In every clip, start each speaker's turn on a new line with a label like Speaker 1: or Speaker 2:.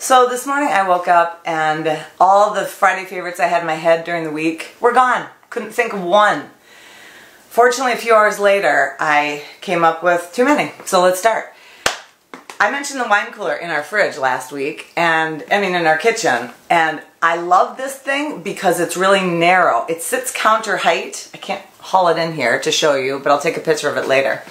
Speaker 1: So this morning I woke up and all the Friday favorites I had in my head during the week were gone. Couldn't think of one. Fortunately, a few hours later, I came up with too many. So let's start. I mentioned the wine cooler in our fridge last week, in our kitchen, and I love this thing because it's really narrow. It sits counter height. I can't haul it in here to show you, but I'll take a picture of it later.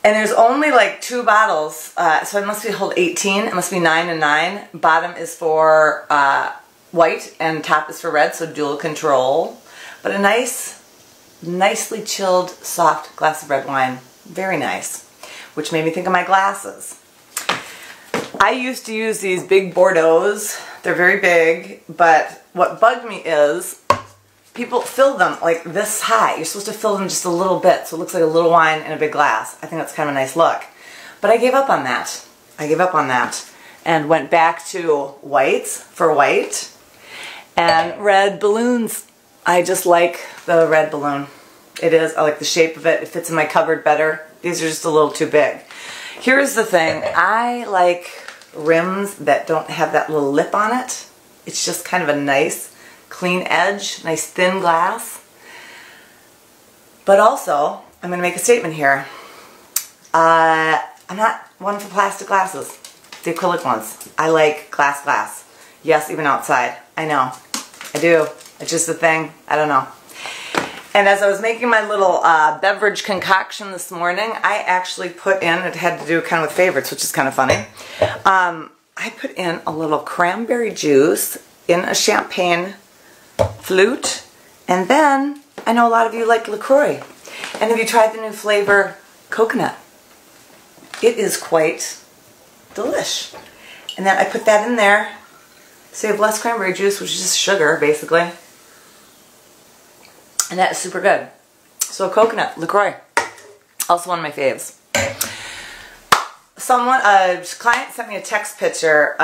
Speaker 1: And there's only like 2 bottles, so it must hold 18. It must be 9 and 9. Bottom is for white and top is for red, so dual control. But a nicely chilled, soft glass of red wine. Very nice. Which made me think of my glasses. I used to use these big Bordeaux's. They're very big, but what bugged me is people fill them like this high. You're supposed to fill them just a little bit, so it looks like a little wine in a big glass. I think that's kind of a nice look. But I gave up on that. And went back to whites for white and red balloons. I just like the red balloon. I like the shape of it. It fits in my cupboard better. These are just a little too big. Here's the thing. I like rims that don't have that little lip on it. It's just kind of a nice clean edge, nice thin glass. But also, I'm going to make a statement here. I'm not one for plastic glasses, the acrylic ones. I like glass. Yes, even outside. I know. I do. It's just a thing. I don't know. And as I was making my little beverage concoction this morning, I actually put in, it had to do kind of with favorites, which is kind of funny. I put in a little cranberry juice in a champagne flute, and then I know a lot of you like LaCroix. And have you tried the new flavor coconut? It is quite delish. And then I put that in there, so you have less cranberry juice, which is just sugar basically. And that is super good. So coconut, LaCroix, also one of my faves. A client sent me a text picture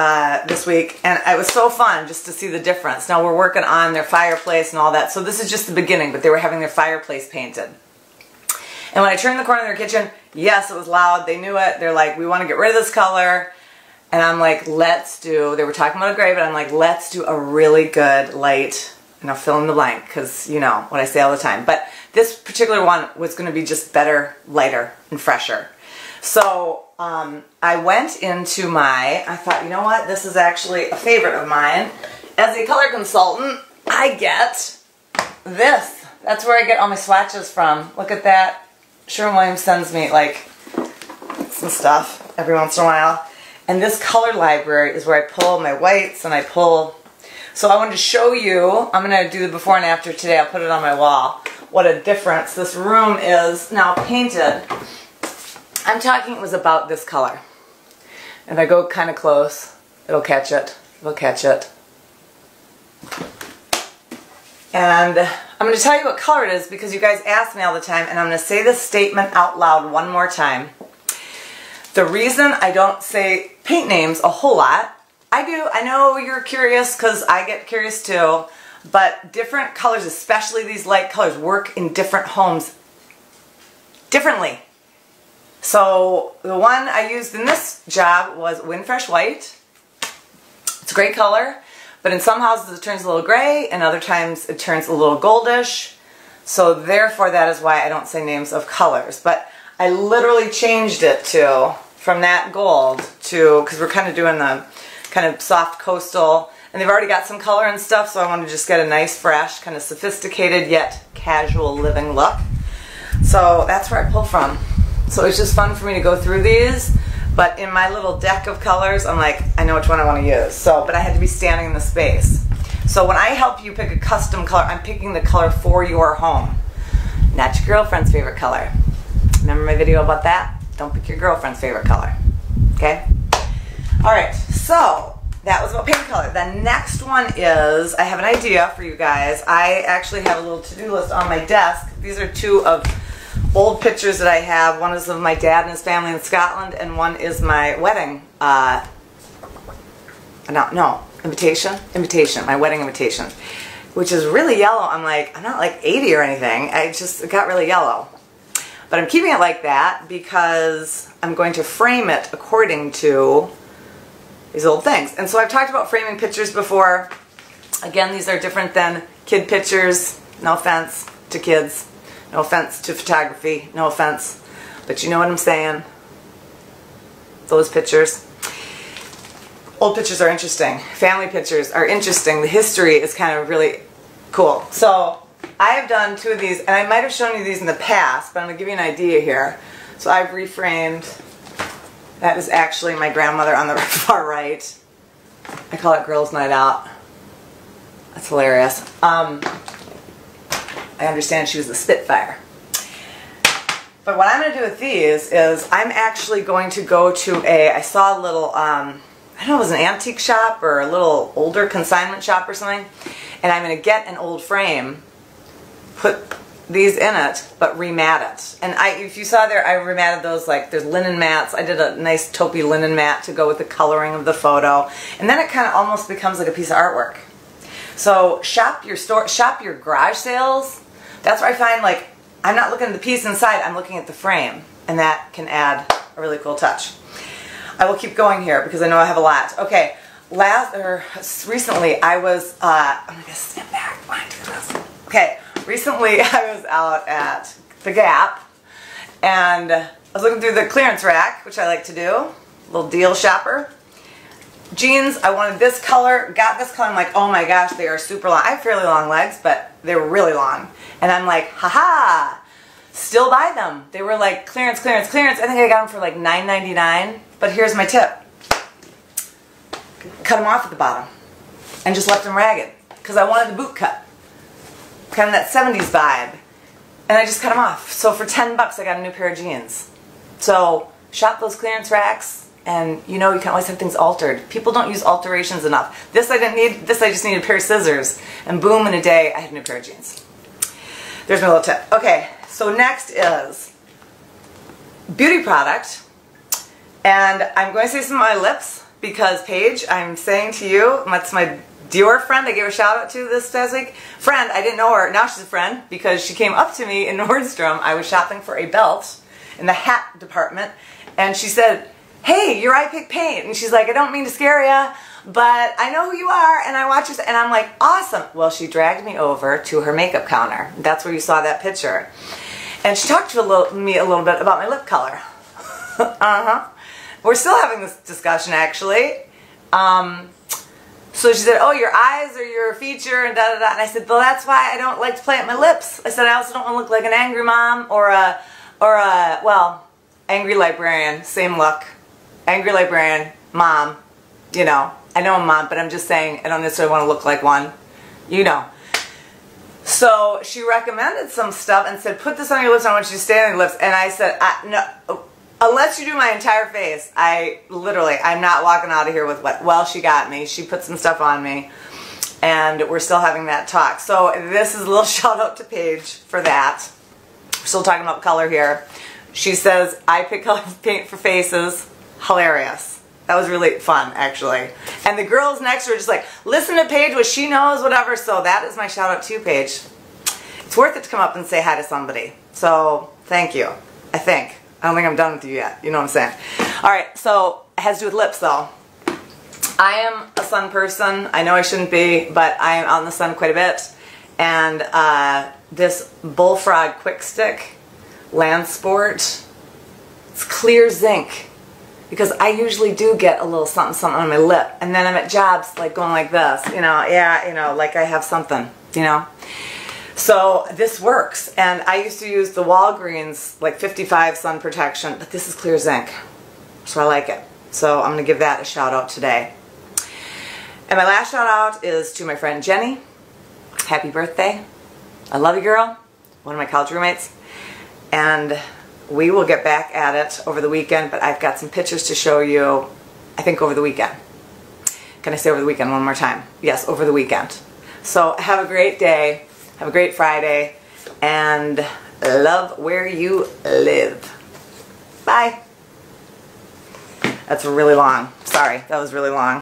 Speaker 1: this week, and it was so fun just to see the difference. Now we're working on their fireplace and all that, so this is just the beginning, but they were having their fireplace painted. And when I turned the corner of their kitchen, yes, it was loud, they knew it, they're like, we want to get rid of this color. And I'm like, they were talking about a gray, but I'm like, let's do a really good light, and I'll fill in the blank, because you know what I say all the time. But this particular one was going to be just better, lighter, and fresher. So I went into I thought, you know what, this is actually a favorite of mine. As a color consultant, I get this. That's where I get all my swatches from. Look at that. Sherwin-Williams sends me like some stuff every once in a while. And this color library is where I pull my whites and I pull. So I wanted to show you, I'm going to do the before and after today. I'll put it on my wall. What a difference this room is now painted. I'm talking it was about this color. If I go kind of close, it'll catch it. It'll catch it. And I'm going to tell you what color it is because you guys ask me all the time, and I'm going to say this statement out loud one more time. The reason I don't say paint names a whole lot, I do. I know you're curious because I get curious too, but different colors, especially these light colors, work in different homes differently. So the one I used in this job was Windfresh White. It's a great color, but in some houses it turns a little gray, and other times it turns a little goldish. So therefore that is why I don't say names of colors. But I literally changed it from that gold to, because we're kind of doing the kind of soft coastal, and they've already got some color and stuff, so I want to just get a nice, fresh, kind of sophisticated yet casual living look. So that's where I pull from. So it's just fun for me to go through these, but in my little deck of colors, I'm like, I know which one I want to use. So, but I had to be standing in the space. So when I help you pick a custom color, I'm picking the color for your home, not your girlfriend's favorite color. Remember my video about that? Don't pick your girlfriend's favorite color. Okay? Alright, so that was about paint color. The next one is, I have an idea for you guys. I actually have a little to-do list on my desk. These are 2 of old pictures that I have. One is of my dad and his family in Scotland, and one is my wedding, invitation, my wedding invitation, which is really yellow. I'm not like 80 or anything. It got really yellow. But I'm keeping it like that because I'm going to frame it according to these old things. And so I've talked about framing pictures before. Again, these are different than kid pictures. No offense to kids. No offense to photography. No offense. But you know what I'm saying. Those pictures. Old pictures are interesting. Family pictures are interesting. The history is kind of really cool. So I have done 2 of these, and I might have shown you these in the past, but I'm going to give you an idea here. So I've reframed. That is actually my grandmother on the far right. I call it Girls' Night Out. That's hilarious. I understand she was a Spitfire. But what I'm going to do with these is I'm actually going to go to I saw a little, I don't know, it was an antique shop or a little older consignment shop or something. And I'm going to get an old frame, put these in it, but remat it. And if you saw there, I rematted those, like there's linen mats. I did a nice taupey linen mat to go with the coloring of the photo. And then it kind of almost becomes like a piece of artwork. So shop your garage sales. That's where I find, like, I'm not looking at the piece inside, I'm looking at the frame. And that can add a really cool touch. I will keep going here because I know I have a lot. Okay, recently I was, I'm going to step back. Why do this? Okay, recently I was out at the Gap and I was looking through the clearance rack, which I like to do. Little deal shopper. Jeans, I wanted this color, got this color. I'm like, oh my gosh, they are super long. I have fairly long legs, but they were really long. And I'm like, haha, still buy them. They were like clearance, clearance, clearance. I think I got them for like $9.99. But here's my tip. Cut them off at the bottom and just left them ragged because I wanted the boot cut. Kind of that 70s vibe. And I just cut them off. So for 10 bucks I got a new pair of jeans. So shop those clearance racks. And you know, you can always have things altered. People don't use alterations enough. This I didn't need, this I just needed a pair of scissors. And boom, in a day, I had a new pair of jeans. There's my little tip. Okay, so next is beauty product. And I'm going to say some of my lips because Paige, I'm saying to you, that's my Dior friend I gave a shout out to this week. Friend, I didn't know her, now she's a friend because she came up to me in Nordstrom. I was shopping for a belt in the hat department. And she said, hey, your eye pick paint. And she's like, I don't mean to scare ya, but I know who you are and I watch you. And I'm like, awesome. Well, she dragged me over to her makeup counter. That's where you saw that picture. And she talked to me a little bit about my lip color. We're still having this discussion actually. So she said, oh, your eyes are your feature and da da da. And I said, well, that's why I don't like to play at my lips. I said, I also don't want to look like an angry mom or well, angry librarian, same look. Angry librarian, mom, you know, I know I'm mom, but I'm just saying I don't necessarily want to look like one, you know. So she recommended some stuff and said, put this on your lips, I want you to stay on your lips. And I said, no, unless you do my entire face, I'm not walking out of here with what, well, she got me. She put some stuff on me. And we're still having that talk. So this is a little shout out to Paige for that. We're still talking about color here. She says, I pick color paint for faces. Hilarious. That was really fun, actually. And the girls next were just like, listen to Paige, what she knows, whatever. So that is my shout out to you, Paige. It's worth it to come up and say hi to somebody. So thank you, I think. I don't think I'm done with you yet. You know what I'm saying? All right, so it has to do with lips, though. I am a sun person. I know I shouldn't be, but I am out in the sun quite a bit. And this Bullfrog Quick Stick Land Sport, it's clear zinc. Because I usually do get a little something, something on my lip. And then I'm at jobs like going like this, you know, yeah, you know, like I have something, you know. So this works. And I used to use the Walgreens like 55 sun protection, but this is clear zinc. So I like it. So I'm going to give that a shout out today. And my last shout out is to my friend Jenny. Happy birthday. I love you, girl. One of my college roommates. And we will get back at it over the weekend, but I've got some pictures to show you, I think over the weekend. Can I say over the weekend one more time? Yes, over the weekend. So have a great day, have a great Friday, and love where you live. Bye. That's really long. Sorry, that was really long.